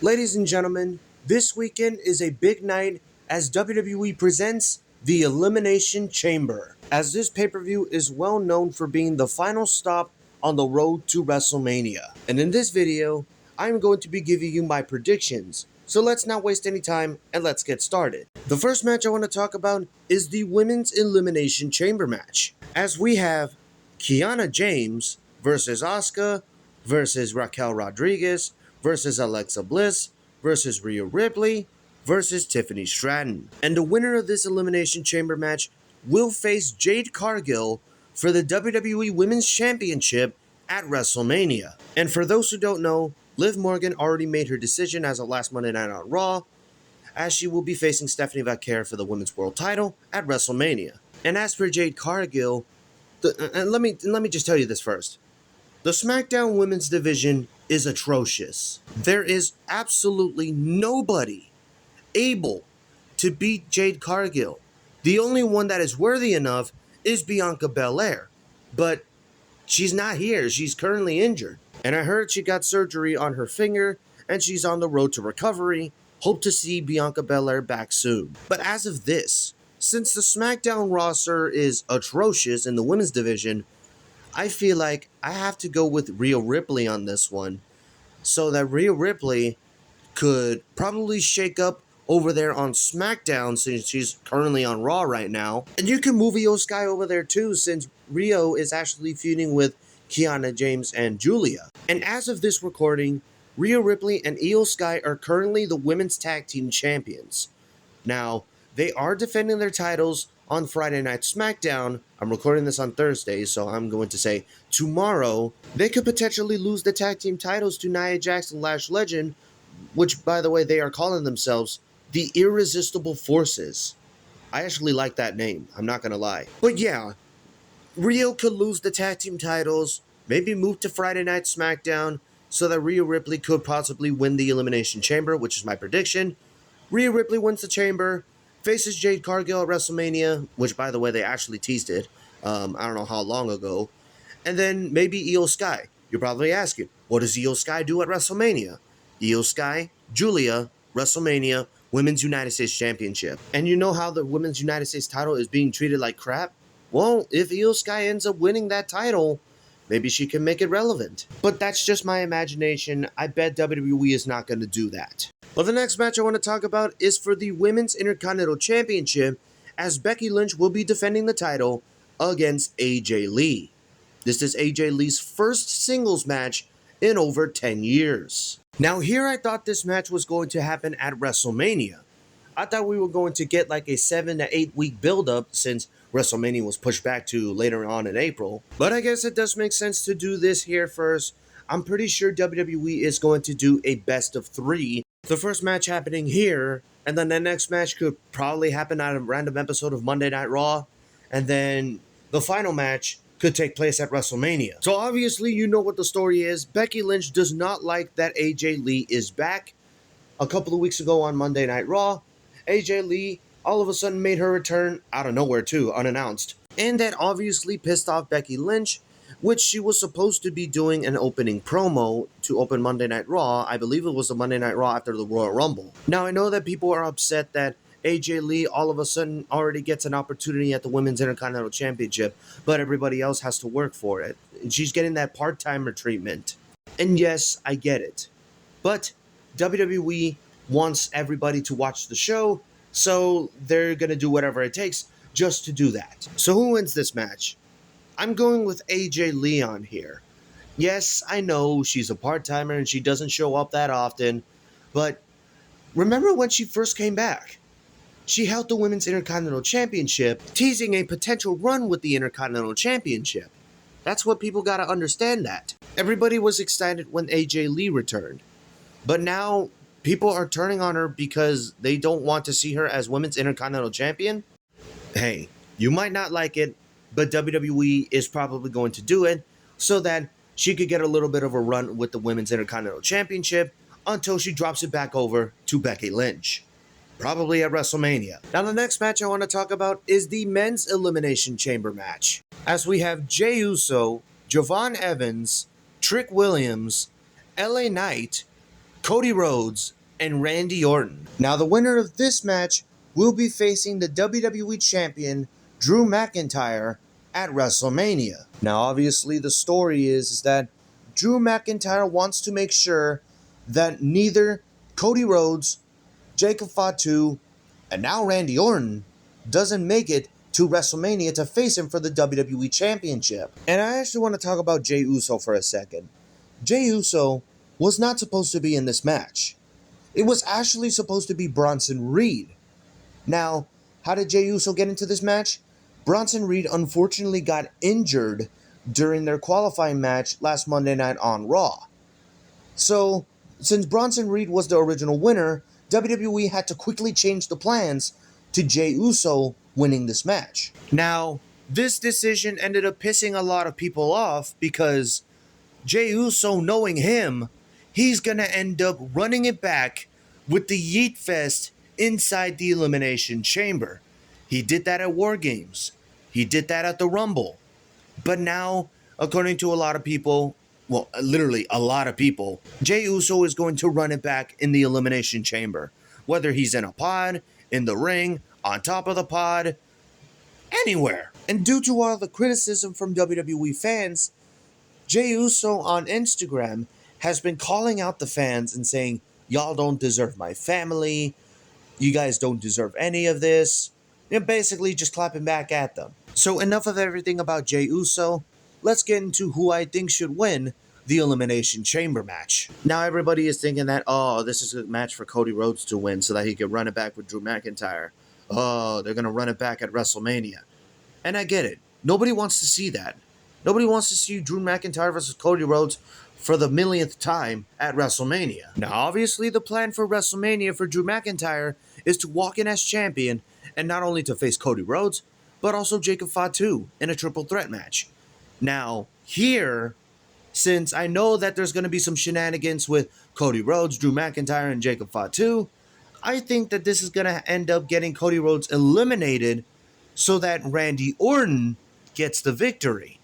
Ladies and gentlemen, this weekend is a big night as WWE presents the Elimination Chamber, as this pay-per-view is well known for being the final stop on the road to WrestleMania. And in this video, I'm going to be giving you my predictions, so let's not waste any time and let's get started. The first match I want to talk about is the Women's Elimination Chamber match, as we have Kiana James versus Asuka versus Raquel Rodriguez versus Alexa Bliss versus Rhea Ripley versus Tiffany Stratton. And the winner of this Elimination Chamber match will face Jade Cargill for the WWE Women's Championship at WrestleMania. And for those who don't know, Liv Morgan already made her decision as of last Monday Night on Raw, as she will be facing Stephanie Vaquer for the Women's World Title at WrestleMania. And as for Jade Cargill, let me just tell you this first. The SmackDown Women's Division is atrocious. There is absolutely nobody able to beat Jade Cargill. The only one that is worthy enough is Bianca Belair, but she's not here. She's currently injured. And I heard she got surgery on her finger and she's on the road to recovery. Hope to see Bianca Belair back soon. But as of this, since the SmackDown roster is atrocious in the women's division, I feel like I have to go with Rhea Ripley on this one, so that Rhea Ripley could probably shake up over there on SmackDown since she's currently on Raw right now. And you can move Io Sky over there too, since Rio is actually feuding with Kiana James and Julia. And as of this recording, Rhea Ripley and Io Sky are currently the Women's Tag Team Champions. Now, they are defending their titles on Friday Night SmackDown. I'm recording this on Thursday, so I'm going to say tomorrow, they could potentially lose the tag team titles to Nia Jax and Lash Legend, which, by the way, they are calling themselves the Irresistible Forces. I actually like that name, I'm not going to lie. But yeah, Rio could lose the tag team titles, maybe move to Friday Night SmackDown, so that Rhea Ripley could possibly win the Elimination Chamber, which is my prediction. Rhea Ripley wins the Chamber, faces Jade Cargill at WrestleMania, which, by the way, they actually teased it. I don't know how long ago. And then maybe Io Sky. You're probably asking, what does Io Sky do at WrestleMania? Io Sky, Julia, WrestleMania, Women's United States Championship. And you know how the Women's United States title is being treated like crap? Well, if Io Sky ends up winning that title, maybe she can make it relevant. But that's just my imagination. I bet WWE is not going to do that. Well, the next match I want to talk about is for the Women's Intercontinental Championship, as Becky Lynch will be defending the title against AJ Lee. This is AJ Lee's first singles match in over 10 years. Now here I thought this match was going to happen at WrestleMania. I thought we were going to get like a 7 to 8 week build-up since WrestleMania was pushed back to later on in April. But I guess it does make sense to do this here first. I'm pretty sure WWE is going to do a best of 3. The first match happening here, and then the next match could probably happen on a random episode of Monday Night Raw, and then the final match could take place at WrestleMania. So obviously you know what the story is. Becky Lynch does not like that AJ Lee is back. A couple of weeks ago on Monday Night Raw, AJ Lee all of a sudden made her return out of nowhere too, unannounced. And that obviously pissed off Becky Lynch, which she was supposed to be doing an opening promo to open Monday Night Raw. I believe it was the Monday Night Raw after the Royal Rumble. Now, I know that people are upset that AJ Lee all of a sudden already gets an opportunity at the Women's Intercontinental Championship, but everybody else has to work for it. And she's getting that part-timer treatment. And yes, I get it. But WWE wants everybody to watch the show, so they're going to do whatever it takes just to do that. So who wins this match? I'm going with AJ Lee on here. Yes, I know she's a part-timer and she doesn't show up that often, but remember when she first came back? She held the Women's Intercontinental Championship, teasing a potential run with the Intercontinental Championship. That's what people gotta understand that. Everybody was excited when AJ Lee returned, but now people are turning on her because they don't want to see her as Women's Intercontinental Champion? Hey, you might not like it, but WWE is probably going to do it so that she could get a little bit of a run with the Women's Intercontinental Championship until she drops it back over to Becky Lynch, probably at WrestleMania. Now the next match I want to talk about is the Men's Elimination Chamber match, as we have Jey Uso, Javon Evans, Trick Williams, LA Knight, Cody Rhodes and Randy Orton. Now, the winner of this match will be facing the WWE Champion Drew McIntyre at WrestleMania. Now, obviously, the story is that Drew McIntyre wants to make sure that neither Cody Rhodes, Jacob Fatu, and now Randy Orton doesn't make it to WrestleMania to face him for the WWE Championship. And I actually want to talk about Jey Uso for a second. Jey Uso was not supposed to be in this match. It was actually supposed to be Bronson Reed. Now, how did Jey Uso get into this match? Bronson Reed unfortunately got injured during their qualifying match last Monday night on Raw. So, since Bronson Reed was the original winner, WWE had to quickly change the plans to Jey Uso winning this match. Now, this decision ended up pissing a lot of people off because Jey Uso, knowing him, he's gonna end up running it back with the Yeet Fest inside the Elimination Chamber. He did that at War Games. He did that at the Rumble. But now, according to a lot of people, well, literally a lot of people, Jey Uso is going to run it back in the Elimination Chamber. Whether he's in a pod, in the ring, on top of the pod, anywhere. And due to all the criticism from WWE fans, Jey Uso on Instagram has been calling out the fans and saying, y'all don't deserve my family, you guys don't deserve any of this, and basically just clapping back at them. So enough of everything about Jey Uso, let's get into who I think should win the Elimination Chamber match. Now everybody is thinking that, oh, this is a match for Cody Rhodes to win so that he can run it back with Drew McIntyre. Oh, they're going to run it back at WrestleMania. And I get it. Nobody wants to see that. Nobody wants to see Drew McIntyre versus Cody Rhodes for the millionth time at WrestleMania. Now, obviously, the plan for WrestleMania for Drew McIntyre is to walk in as champion and not only to face Cody Rhodes, but also Jacob Fatu in a triple threat match. Now, here, since I know that there's going to be some shenanigans with Cody Rhodes, Drew McIntyre, and Jacob Fatu, I think that this is going to end up getting Cody Rhodes eliminated so that Randy Orton gets the victory.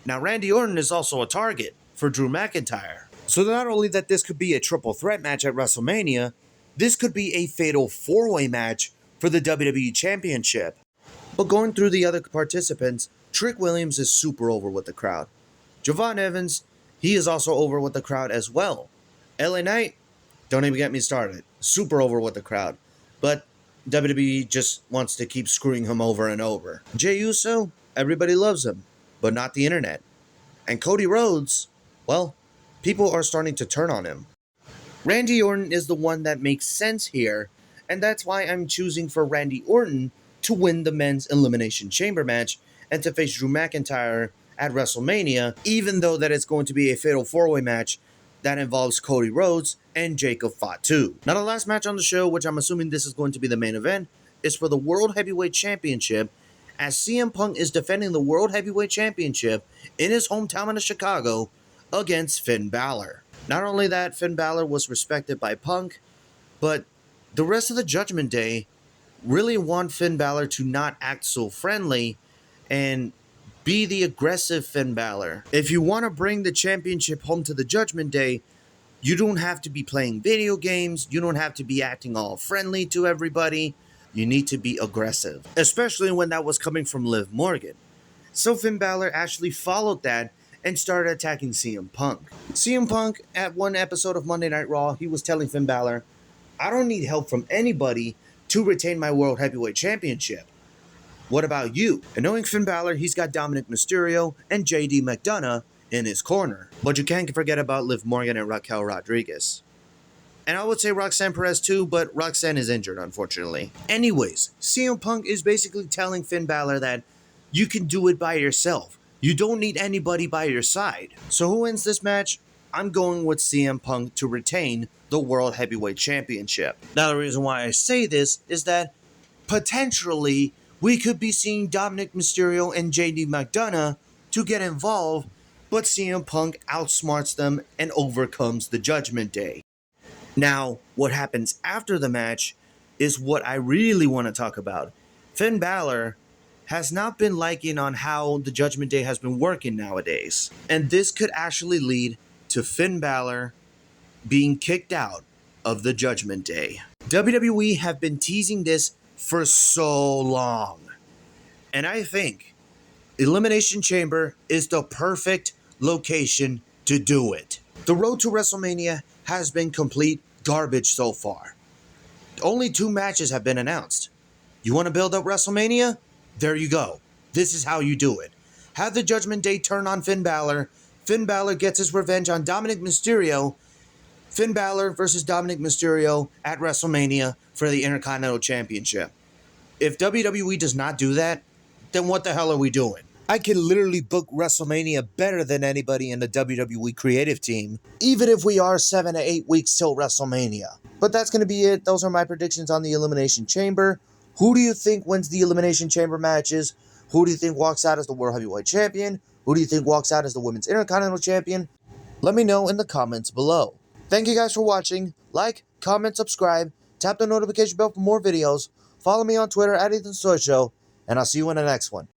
Now, Randy Orton is also a target for Drew McIntyre. So not only that this could be a triple threat match at WrestleMania, this could be a fatal four-way match for the WWE Championship. But going through the other participants, Trick Williams is super over with the crowd. Javon Evans, he is also over with the crowd as well. LA Knight, don't even get me started. Super over with the crowd. But WWE just wants to keep screwing him over and over. Jey Uso, everybody loves him, but not the internet. And Cody Rhodes, well, people are starting to turn on him. Randy Orton is the one that makes sense here, and that's why I'm choosing for Randy Orton to win the men's Elimination Chamber match and to face Drew McIntyre at WrestleMania, even though that it's going to be a fatal four-way match that involves Cody Rhodes and Jacob Fatu. Now, the last match on the show, which I'm assuming this is going to be the main event, is for the World Heavyweight Championship, as CM Punk is defending the World Heavyweight Championship in his hometown of Chicago against Finn Balor. Not only that, Finn Balor was respected by Punk, but the rest of the Judgment Day really want Finn Balor to not act so friendly and be the aggressive Finn Balor. If you want to bring the championship home to the Judgment Day, you don't have to be playing video games, you don't have to be acting all friendly to everybody, you need to be aggressive. Especially when that was coming from Liv Morgan. So Finn Balor actually followed that and started attacking CM Punk. CM Punk, at one episode of Monday Night Raw, he was telling Finn Balor, I don't need help from anybody to retain my World Heavyweight Championship. What about you? And knowing Finn Balor, he's got Dominic Mysterio and JD McDonough in his corner. But you can't forget about Liv Morgan and Raquel Rodriguez. And I would say Roxanne Perez too, but Roxanne is injured, unfortunately. Anyways, CM Punk is basically telling Finn Balor that you can do it by yourself. You don't need anybody by your side. So who wins this match? I'm going with CM Punk to retain the World Heavyweight Championship. Now, the reason why I say this is that potentially we could be seeing Dominic Mysterio and JD McDonough to get involved, but CM Punk outsmarts them and overcomes the Judgment Day. Now, what happens after the match is what I really want to talk about. Finn Balor has not been liking on how the Judgment Day has been working nowadays. And this could actually lead to Finn Balor being kicked out of the Judgment Day. WWE have been teasing this for so long, and I think Elimination Chamber is the perfect location to do it. The road to WrestleMania has been complete garbage so far. Only 2 matches have been announced. You want to build up WrestleMania? There you go. This is how you do it. Have the Judgment Day turn on Finn Balor. Finn Balor gets his revenge on Dominic Mysterio. Finn Balor versus Dominic Mysterio at WrestleMania for the Intercontinental Championship. If WWE does not do that, then what the hell are we doing? I can literally book WrestleMania better than anybody in the WWE creative team, even if we are 7 to 8 weeks till WrestleMania. But that's going to be it. Those are my predictions on the Elimination Chamber. Who do you think wins the Elimination Chamber matches? Who do you think walks out as the World Heavyweight Champion? Who do you think walks out as the Women's Intercontinental Champion? Let me know in the comments below. Thank you guys for watching. Like, comment, subscribe, tap the notification bell for more videos. Follow me on Twitter at EthanSoyShow, and I'll see you in the next one.